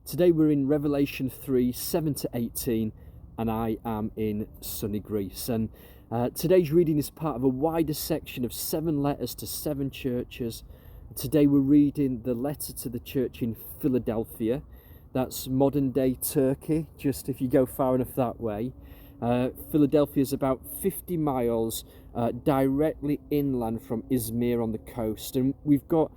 Today we're in Revelation 3, 7 to 18, and I am in sunny Greece. And today's reading is part of a wider section of 7 letters to 7 churches. Today we're reading the letter to the church in Philadelphia. That's modern day Turkey, just if you go far enough that way. Philadelphia is about 50 miles directly inland from Izmir on the coast. And we've got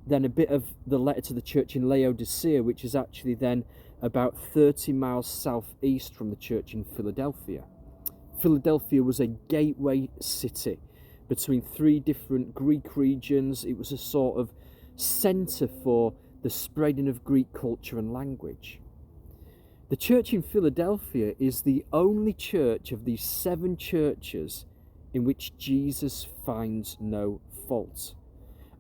then a bit of the letter to the church in Laodicea, which is actually then about 30 miles southeast from the church in Philadelphia. Philadelphia was a gateway city between 3 different Greek regions. It was a sort of centre for the spreading of Greek culture and language. The church in Philadelphia is the only church of these 7 churches in which Jesus finds no fault.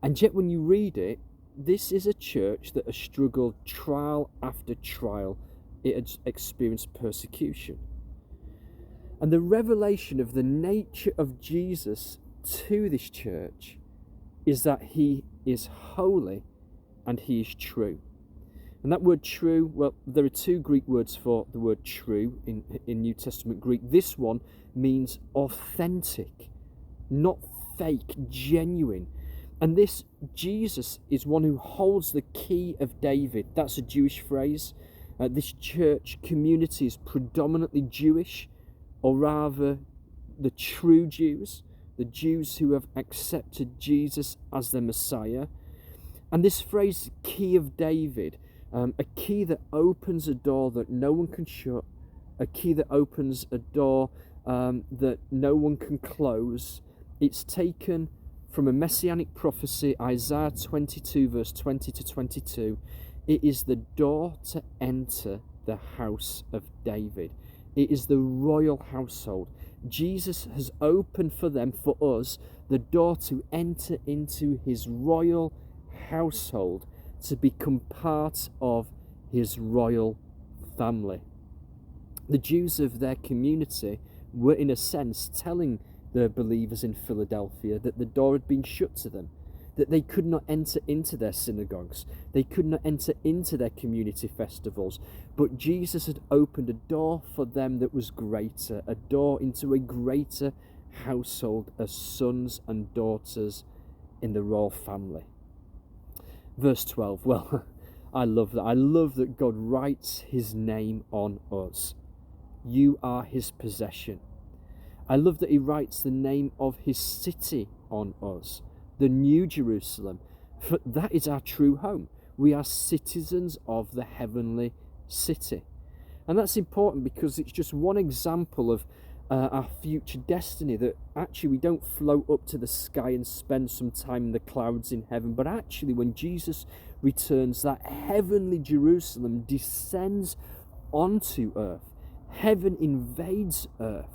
And yet when you read it, this is a church that has struggled trial after trial. It has experienced persecution. And the revelation of the nature of Jesus to this church is that he is holy and he is true. And that word true, well, there are 2 Greek words for the word true in New Testament Greek. This one means authentic, not fake, genuine. And this Jesus is one who holds the key of David. That's a Jewish phrase. This church community is predominantly Jewish, or rather the true Jews, the Jews who have accepted Jesus as their Messiah. And this phrase, key of David, a key that opens a door that no one can shut, a key that opens a door that no one can close. It's taken from a messianic prophecy, Isaiah 22, verse 20 to 22. It is the door to enter the house of David. It is the royal household. Jesus has opened for them, for us, the door to enter into his royal household, to become part of his royal family. The Jews of their community were, in a sense, telling the believers in Philadelphia that the door had been shut to them, that they could not enter into their synagogues, they could not enter into their community festivals, but Jesus had opened a door for them that was greater, a door into a greater household as sons and daughters in the royal family. Verse 12, well, I love that. I love that God writes his name on us. You are his possession. I love that he writes the name of his city on us, the New Jerusalem, for that is our true home. We are citizens of the heavenly city. And that's important because it's just one example of our future destiny, that actually we don't float up to the sky and spend some time in the clouds in heaven, but actually when Jesus returns, that heavenly Jerusalem descends onto earth. Heaven invades earth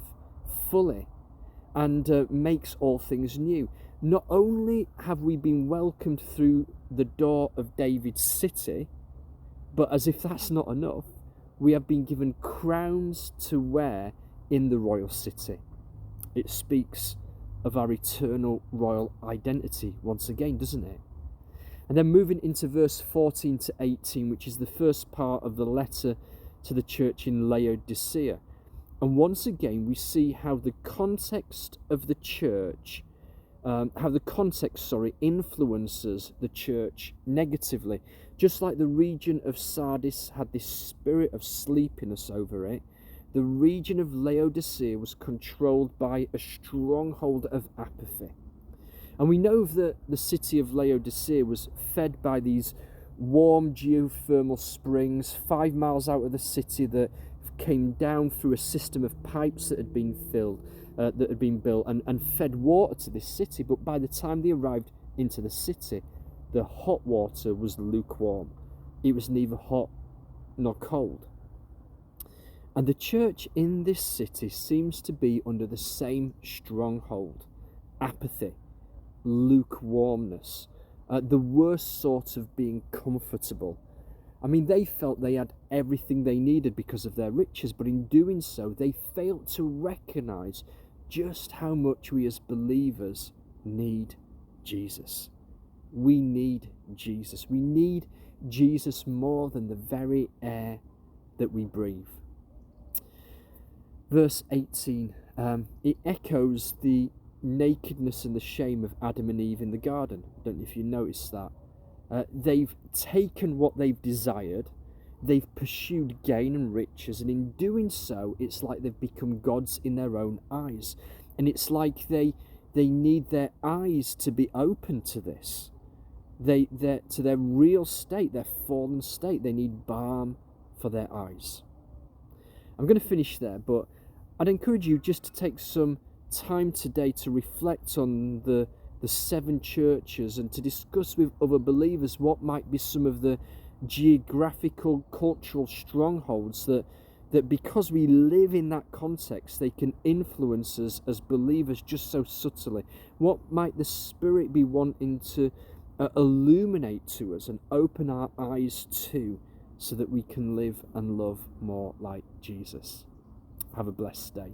fully and makes all things new. Not only have we been welcomed through the door of David's city, but as if that's not enough, we have been given crowns to wear in the royal city. It speaks of our eternal royal identity once again, doesn't it? And then moving into verse 14 to 18, which is the first part of the letter to the church in Laodicea. And once again, we see how the context of the church, influences the church negatively. Just like the region of Sardis had this spirit of sleepiness over it, the region of Laodicea was controlled by a stronghold of apathy. And we know that the city of Laodicea was fed by these warm geothermal springs 5 miles out of the city that came down through a system of pipes that had been built and fed water to this city. But by the time they arrived into the city, the hot water was lukewarm. It was neither hot nor cold. And the church in this city seems to be under the same stronghold: apathy, lukewarmness, the worst sort of being comfortable. I mean, they felt they had everything they needed because of their riches, but in doing so, they failed to recognize just how much we as believers need Jesus. We need Jesus. We need Jesus more than the very air that we breathe. Verse 18, it echoes the nakedness and the shame of Adam and Eve in the garden. I don't know if you noticed that. They've taken what they've desired, they've pursued gain and riches, and in doing so, it's like they've become gods in their own eyes. And it's like they need their eyes to be open to this. To their real state, their fallen state. They need balm for their eyes. I'm going to finish there, but I'd encourage you just to take some time today to reflect on the 7 churches and to discuss with other believers what might be some of the geographical, cultural strongholds that because we live in that context, they can influence us as believers just so subtly. What might the Spirit be wanting to illuminate to us and open our eyes to, so that we can live and love more like Jesus? Have a blessed day.